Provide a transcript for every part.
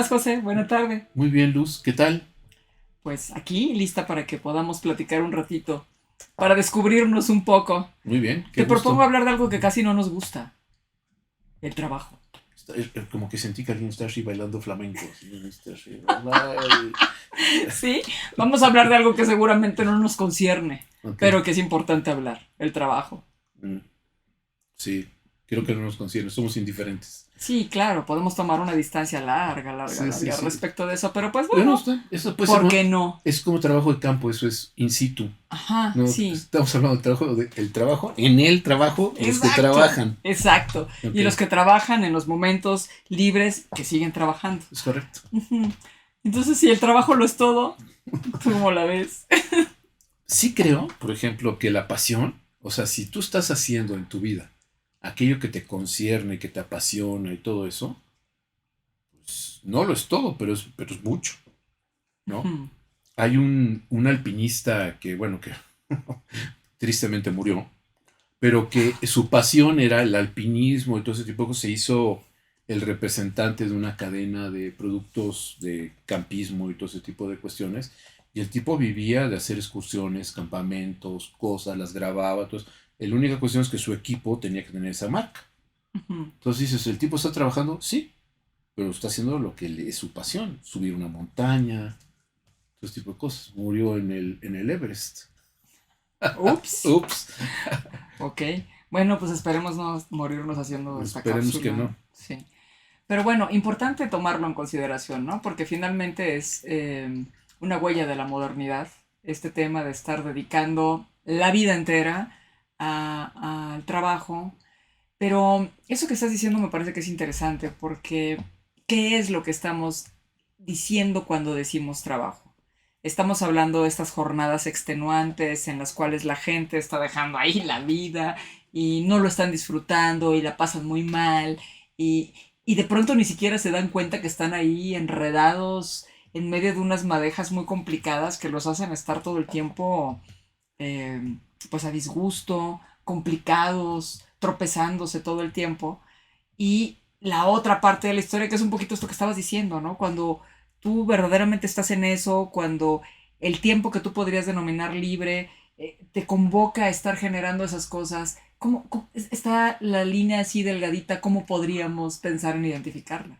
estás, José? Buena tarde. Muy bien, Luz, ¿qué tal? Pues aquí, lista para que podamos platicar un ratito, para descubrirnos un poco. Muy bien, qué Te propongo gusto. hablar de algo que casi no nos gusta, el trabajo. Como que sentí que alguien está así bailando flamenco. Así, está así, bailando. Sí, vamos a hablar de algo que seguramente no nos concierne, Ok, pero que es importante hablar, el trabajo. mm, sí, creo que no nos concierne, somos indiferentes. Sí, claro, podemos tomar una distancia larga, larga, Sí, sí, larga sí. respecto de eso, pero pues Bueno, bueno, eso puede ser, ¿por qué no? es como trabajo de campo, eso es in situ. Ajá, No, sí. estamos hablando del trabajo, el trabajo, en el trabajo, los que Exacto, trabajan. exacto. Ok, Y los que trabajan en los momentos libres que siguen trabajando. es correcto. Ujú. Entonces, si el trabajo lo es todo, ¿tú cómo la ves? Sí creo, por ejemplo, que la pasión, o sea, si tú estás haciendo en tu vida aquello que te concierne, que te apasiona y todo eso, pues, no lo es todo, pero es mucho, ¿no? Ujú, Hay un alpinista que, bueno, que tristemente murió, pero que su pasión era el alpinismo y todo ese tipo de cosas. Se hizo el representante de una cadena de productos de campismo y todo ese tipo de cuestiones. Y el tipo vivía de hacer excursiones, campamentos, cosas, las grababa. Entonces, la única cuestión es que su equipo tenía que tener esa marca. ujú. Entonces dices, ¿el tipo está trabajando? Sí, pero está haciendo lo que es su pasión, subir una montaña, todo ese tipo de cosas. Murió en el Everest. Ups, Ups, ok. Bueno, pues esperemos no morirnos haciendo esta esperemos que cápsula. no. Sí. Pero bueno, importante tomarlo en consideración, ¿no? Porque finalmente es una huella de la modernidad, este tema de estar dedicando la vida entera al trabajo. Pero eso que estás diciendo me parece que es interesante porque ¿qué es lo que estamos diciendo cuando decimos trabajo? Estamos hablando de estas jornadas extenuantes en las cuales la gente está dejando ahí la vida y no lo están disfrutando y la pasan muy mal y, y de pronto ni siquiera se dan cuenta que están ahí enredados en medio de unas madejas muy complicadas que los hacen estar todo el tiempo eh, pues a disgusto, complicados, tropezándose todo el tiempo. Y la otra parte de la historia, que es un poquito esto que estabas diciendo, ¿no? Cuando tú verdaderamente estás en eso, cuando el tiempo que tú podrías denominar libre te convoca a estar generando esas cosas, ¿cómo está la línea así delgadita? ¿Cómo podríamos pensar en identificarla?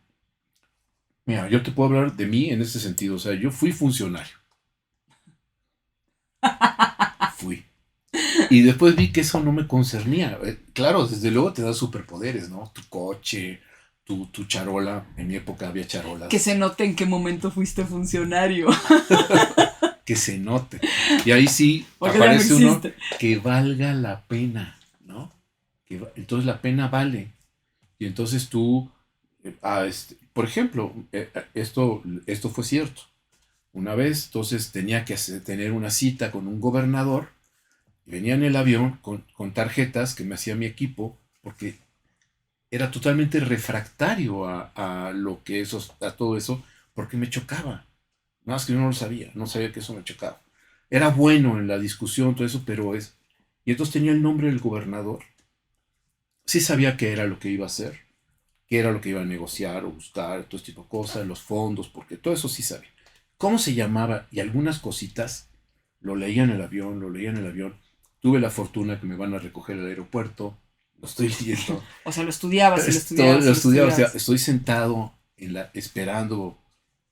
Mira, yo te puedo hablar de mí en ese sentido. O sea, yo fui funcionario. Fui. Y después vi que eso no me concernía. Claro, desde luego te da superpoderes, ¿no? Tu coche, tu charola. En mi época había Que se charolas. note en qué momento fuiste funcionario, Que se note. Y ahí sí porque ya no aparece uno existe. que valga la pena, ¿no? Entonces la pena vale. Y entonces tú, por ejemplo, esto fue cierto. Una vez, entonces tenía que tener una cita con un gobernador. Venía en el avión con tarjetas que me hacía mi equipo porque era totalmente refractario a lo que eso, a todo eso, porque me chocaba. Nada más que yo no lo sabía, no sabía que eso me chocaba. Era bueno en la discusión, todo eso, pero es. Y entonces tenía el nombre del gobernador. Sí sabía qué era lo que iba a hacer, qué era lo que iba a negociar o buscar, todo este tipo de cosas, los fondos, porque todo eso sí sabía. ¿Cómo se llamaba? Y algunas cositas lo leía en el avión, lo leía en el avión. Tuve la fortuna que me van a recoger al aeropuerto, lo estoy leyendo. O sea, lo estudiabas y lo Esto, estudiabas lo y lo estudiaba, o sea, estudiabas. estoy sentado esperando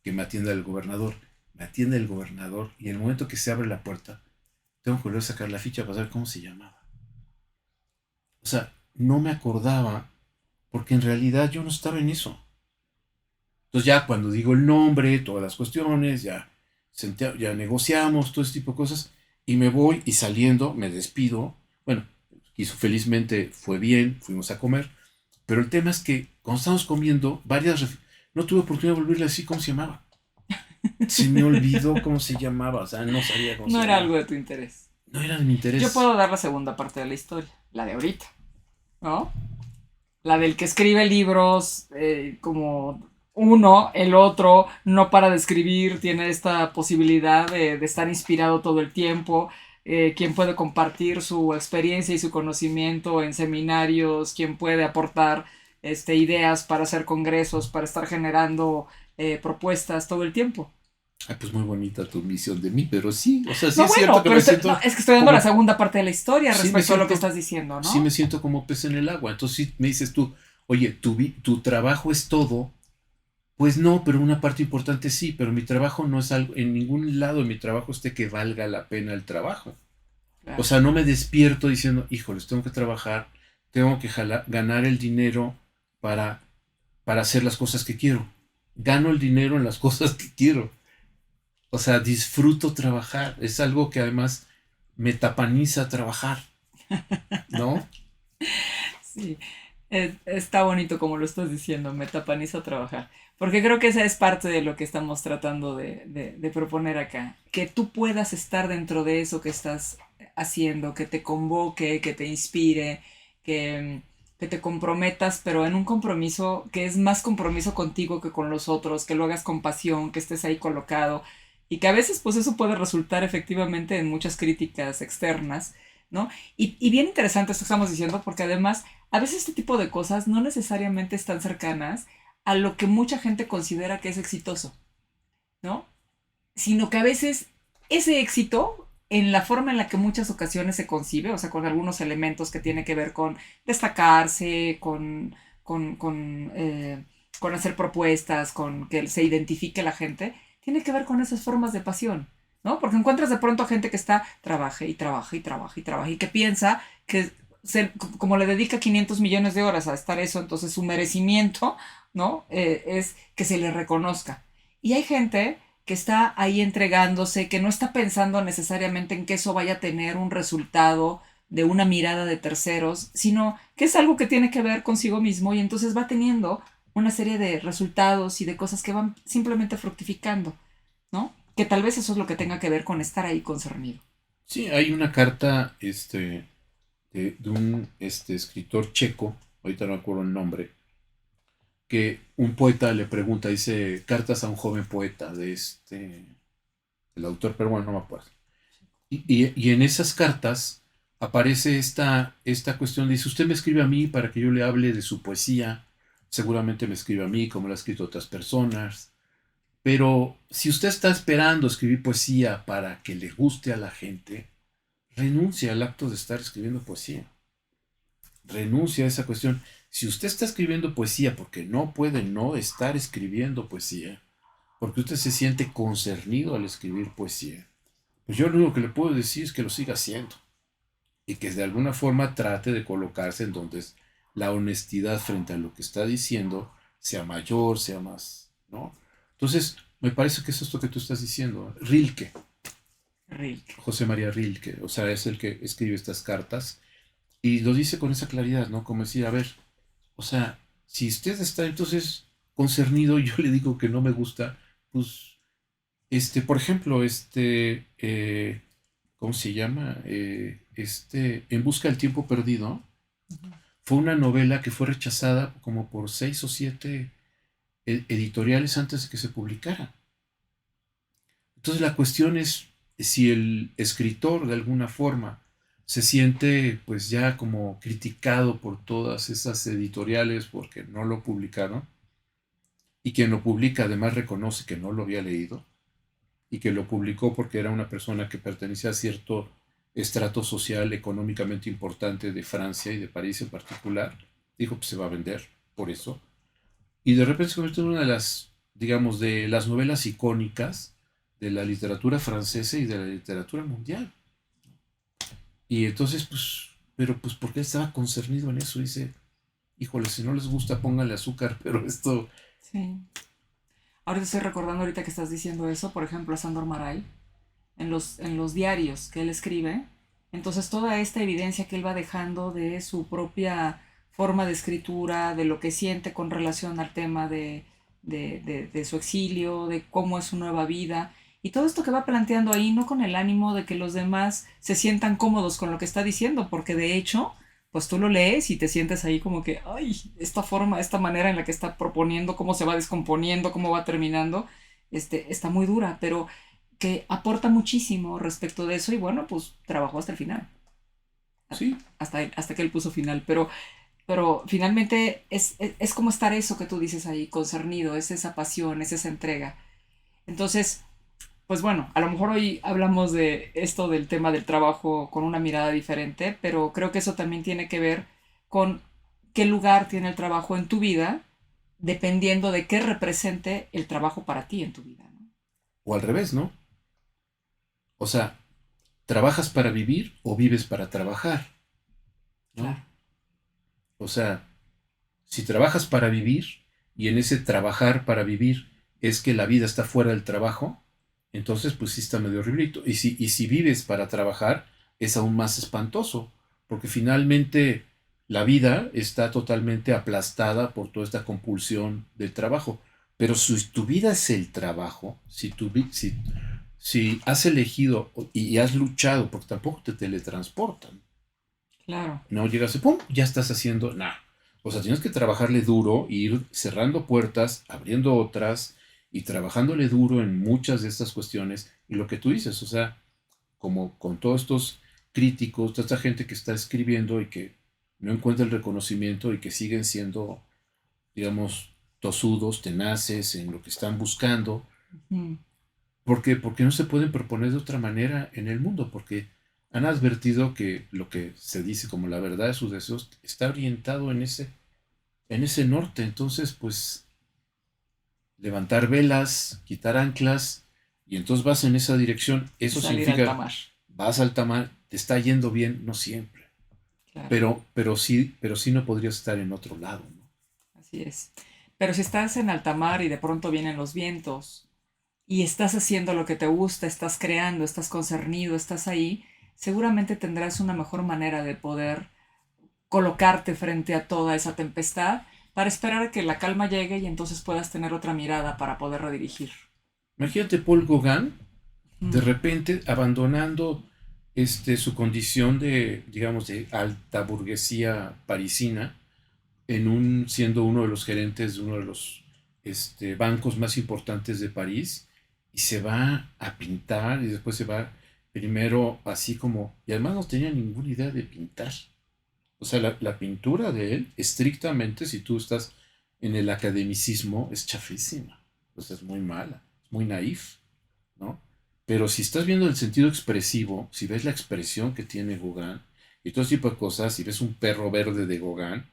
que me atienda el gobernador. Me atiende el gobernador y en el momento que se abre la puerta, tengo que volver a sacar la ficha para saber cómo se llamaba. O sea, no me acordaba porque en realidad yo no estaba en eso. Entonces ya cuando digo el nombre, todas las cuestiones, ya negociamos, todo ese tipo de cosas, y me voy y saliendo me despido. Bueno, felizmente fue bien, fuimos a comer, pero el tema es que cuando estábamos comiendo, no tuve oportunidad de volverle a decir cómo se llamaba. Se me olvidó cómo se llamaba, o sea, no sabía cómo No se era llamaba. algo de tu interés. No era de mi Yo interés. puedo dar la segunda parte de la historia, la de ahorita, ¿no? La del que escribe libros como uno, el otro no para de escribir, tiene esta posibilidad de estar inspirado todo el tiempo, quien puede compartir su experiencia y su conocimiento en seminarios, quien puede aportar ideas para hacer congresos, para estar generando propuestas todo el tiempo. Ay, pues muy bonita tu misión de mí, pero sí, o sea, sí No, es bueno, cierto que pero me siento no, es que estoy dando la como, segunda parte de la historia sí me respecto a lo que siento, estás diciendo, sí me ¿no? siento como pez en el agua. Entonces sí me dices tú, oye, tu trabajo es todo. Pues no, pero una parte importante sí, pero mi trabajo no es algo, en ningún lado de mi trabajo esté que valga la pena el trabajo. O Claro. sea, no me despierto diciendo, híjoles, tengo que trabajar, tengo que ganar el dinero para, para hacer las cosas que quiero. Gano el dinero en las cosas que quiero. O sea, disfruto trabajar. Es algo que además me tapaniza trabajar, ¿no? Sí, está bonito como lo estás diciendo, me tapaniza trabajar. Porque creo que esa es parte de lo que estamos tratando de proponer acá. Que tú puedas estar dentro de eso que estás haciendo, que te convoque, que te inspire, que te comprometas, pero en un compromiso que es más compromiso contigo que con los otros, que lo hagas con pasión, que estés ahí colocado. Y que a veces pues eso puede resultar efectivamente en muchas críticas externas, ¿no? Y bien interesante esto que estamos diciendo, porque además a veces este tipo de cosas no necesariamente están cercanas a lo que mucha gente considera que es exitoso, ¿no? Sino que a veces ese éxito, en la forma en la que muchas ocasiones se concibe, o sea, con algunos elementos que tiene que ver con destacarse, con hacer propuestas, con que se identifique la gente, tiene que ver con esas formas de pasión, ¿no? Porque encuentras de pronto a gente que está, trabaje y trabaja y trabaja y trabaja y que piensa que como le dedica 500 millones de horas a estar eso, entonces su merecimiento, ¿no? Es que se le reconozca. Y hay gente que está ahí entregándose, que no está pensando necesariamente en que eso vaya a tener un resultado de una mirada de terceros, sino que es algo que tiene que ver consigo mismo y entonces va teniendo una serie de resultados y de cosas que van simplemente fructificando, ¿no? Que tal vez eso es lo que tenga que ver con estar ahí concernido. Sí, hay una carta, de un, escritor checo, ahorita no me acuerdo el nombre, que un poeta le pregunta, dice, cartas a un joven poeta el autor, pero bueno, no me acuerdo. Y en esas cartas aparece esta cuestión, dice, usted me escribe a mí para que yo le hable de su poesía, seguramente me escribe a mí como lo ha escrito otras personas, pero si usted está esperando escribir poesía para que le guste a la gente, renuncia al acto de estar escribiendo poesía, renuncia a esa cuestión. Si usted está escribiendo poesía porque no puede no estar escribiendo poesía, porque usted se siente concernido al escribir poesía, pues yo lo único que le puedo decir es que lo siga haciendo y que de alguna forma trate de colocarse en donde la honestidad frente a lo que está diciendo sea mayor, sea más, ¿no? Entonces, me parece que eso es lo que tú estás diciendo. Rilke, Rick. José María Rilke, o sea, es el que escribe estas cartas y lo dice con esa claridad, ¿no? Como decir, a ver, o sea, si usted está entonces concernido y yo le digo que no me gusta, pues, por ejemplo, ¿cómo se llama? En busca del tiempo perdido, Ujú. fue una novela que fue rechazada como por 6 o 7 editoriales antes de que se publicara. Entonces la cuestión es si el escritor de alguna forma se siente pues ya como criticado por todas esas editoriales porque no lo publicaron y quien lo publica además reconoce que no lo había leído y que lo publicó porque era una persona que pertenecía a cierto estrato social económicamente importante de Francia y de París en particular, dijo pues se va a vender por eso. Y de repente se convirtió en una de las, digamos, de las novelas icónicas de la literatura francesa y de la literatura mundial. Y entonces, pues, pero pues, ¿por qué estaba concernido en eso? Dice, híjole, si no les gusta, pónganle azúcar, pero esto, Sí. Ahorita estoy recordando ahorita que estás diciendo eso, por ejemplo, a Sandor Maray, en los diarios que él escribe. Entonces toda esta evidencia que él va dejando de su propia forma de escritura, de lo que siente con relación al tema de su exilio, de cómo es su nueva vida, y todo esto que va planteando ahí, no con el ánimo de que los demás se sientan cómodos con lo que está diciendo, porque de hecho, pues tú lo lees y te sientes ahí como que, ay, esta forma, esta manera en la que está proponiendo, cómo se va descomponiendo, cómo va terminando, está muy dura, pero que aporta muchísimo respecto de eso y bueno, pues trabajó hasta el final, sí, hasta que él puso final, pero pero finalmente es como estar eso que tú dices ahí, concernido, es esa pasión, es esa entrega. Entonces, pues bueno, a lo mejor hoy hablamos de esto del tema del trabajo con una mirada diferente, pero creo que eso también tiene que ver con qué lugar tiene el trabajo en tu vida, dependiendo de qué represente el trabajo para ti en tu vida, ¿no? O al revés, ¿no? O sea, ¿trabajas para vivir o vives para trabajar? ¿No? Claro, O sea, si trabajas para vivir y en ese trabajar para vivir es que la vida está fuera del trabajo, entonces pues sí está medio horriblito. Y si vives para trabajar, es aún más espantoso, porque finalmente la vida está totalmente aplastada por toda esta compulsión del trabajo. Pero si tu vida es el trabajo, si has elegido y has luchado, porque tampoco te teletransportan, claro. no llegas y ¡pum! Ya estás haciendo nada. O sea, tienes que trabajarle duro, ir cerrando puertas, abriendo otras y trabajándole duro en muchas de estas cuestiones. Y lo que tú dices, o sea, como con todos estos críticos, toda esta gente que está escribiendo y que no encuentra el reconocimiento y que siguen siendo, digamos, tosudos, tenaces en lo que están buscando. Mm, Porque no se pueden proponer de otra manera en el mundo, porque han advertido que lo que se dice como la verdad de sus deseos está orientado en ese norte. Entonces, pues, levantar velas, quitar anclas, y entonces vas en esa dirección. y Eso salir al significa, tamar. vas al tamar, te está yendo bien, no siempre, Claro, pero sí no podrías estar en otro lado, ¿no? así es. Pero si estás en alta mar y de pronto vienen los vientos y estás haciendo lo que te gusta, estás creando, estás concernido, estás ahí, seguramente tendrás una mejor manera de poder colocarte frente a toda esa tempestad para esperar a que la calma llegue y entonces puedas tener otra mirada para poder redirigir. Imagínate Paul Gauguin de Mm, repente abandonando su condición de, digamos, de alta burguesía parisina, siendo uno de los gerentes de uno de los bancos más importantes de París, y se va a pintar y después se va primero así como, y además no tenía ninguna idea de pintar. O sea, la pintura de él, estrictamente, si tú estás en el academicismo, es chafísima. O sea, es muy mala, es muy naif, ¿no? Pero si estás viendo el sentido expresivo, si ves la expresión que tiene Gauguin y todo ese tipo de cosas, si ves un perro verde de Gauguin,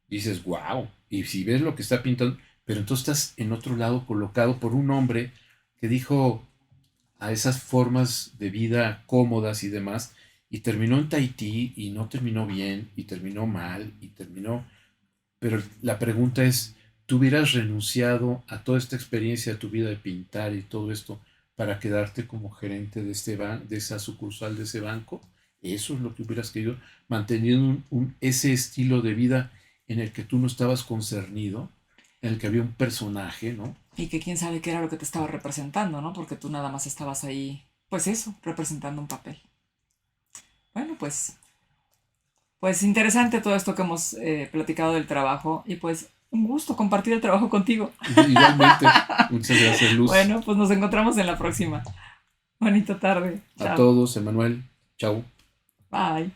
dices, wow. Y si ves lo que está pintando, pero entonces estás en otro lado colocado por un hombre que dijo a esas formas de vida cómodas y demás, y terminó en Tahití y no terminó bien, y terminó mal, y terminó. Pero la pregunta es, ¿tú hubieras renunciado a toda esta experiencia de tu vida de pintar y todo esto para quedarte como gerente de esa sucursal de ese banco? Eso es lo que hubieras querido, manteniendo ese estilo de vida en el que tú no estabas concernido, en el que había un personaje, ¿no? y que quién sabe qué era lo que te estaba representando, ¿no? Porque tú nada más estabas ahí, pues eso, representando un papel. Bueno, pues interesante todo esto que hemos platicado del trabajo y pues un gusto compartir el trabajo contigo. Igualmente, muchas gracias, Luz. Bueno, pues nos encontramos en la próxima. Bonita tarde. A Chao. todos, Emanuel. Chao. Bye.